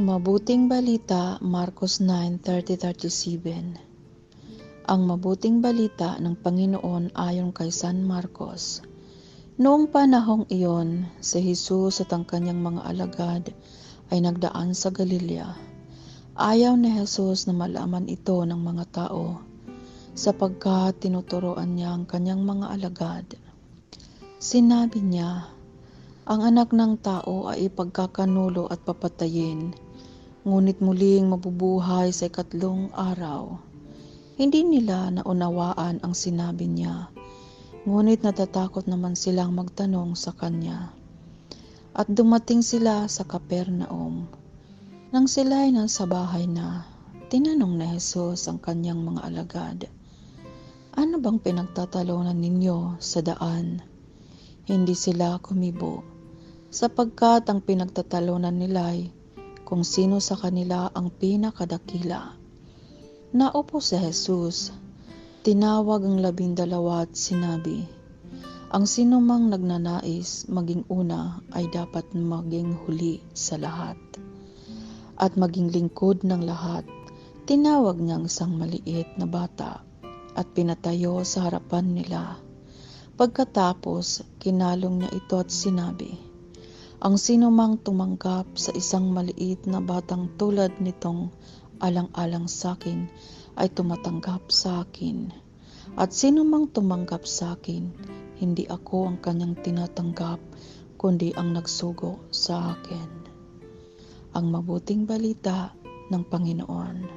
Mabuting balita, Marcos 9:30-37. Ang mabuting balita ng Panginoon ayon kay San Marcos. Noong panahong iyon, si Jesus at ang kanyang mga alagad ay nagdaan sa Galilea. Ayaw ni Jesus na malaman ito ng mga tao, sapagkat tinuturoan niya ang kanyang mga alagad. Sinabi niya, ang anak ng tao ay ipagkakanulo at papatayin, ngunit muling mabubuhay sa ikatlong araw. Hindi nila naunawaan ang sinabi niya, ngunit natatakot naman silang magtanong sa kanya. At dumating sila sa Capernaum. Nang sila ay nasa bahay na, tinanong ni Jesus ang kanyang mga alagad, ano bang pinagtatalunan ninyo sa daan? Hindi sila kumibo, sapagkat ang pinagtatalunan nila ay kung sino sa kanila ang pinakadakila. Naupo si Jesus, tinawag ang 12 at sinabi, ang sinumang nagnanais maging una ay dapat maging huli sa lahat, at maging lingkod ng lahat. Tinawag niya ang isang maliit na bata at pinatayo sa harapan nila. Pagkatapos, kinalong niya ito at sinabi, ang sinumang tumanggap sa isang maliit na batang tulad nitong alang-alang sa akin ay tumatanggap sa akin. At sinumang tumanggap sa akin, hindi ako ang kanyang tinatanggap, kundi ang nagsugo sa akin. Ang mabuting balita ng Panginoon.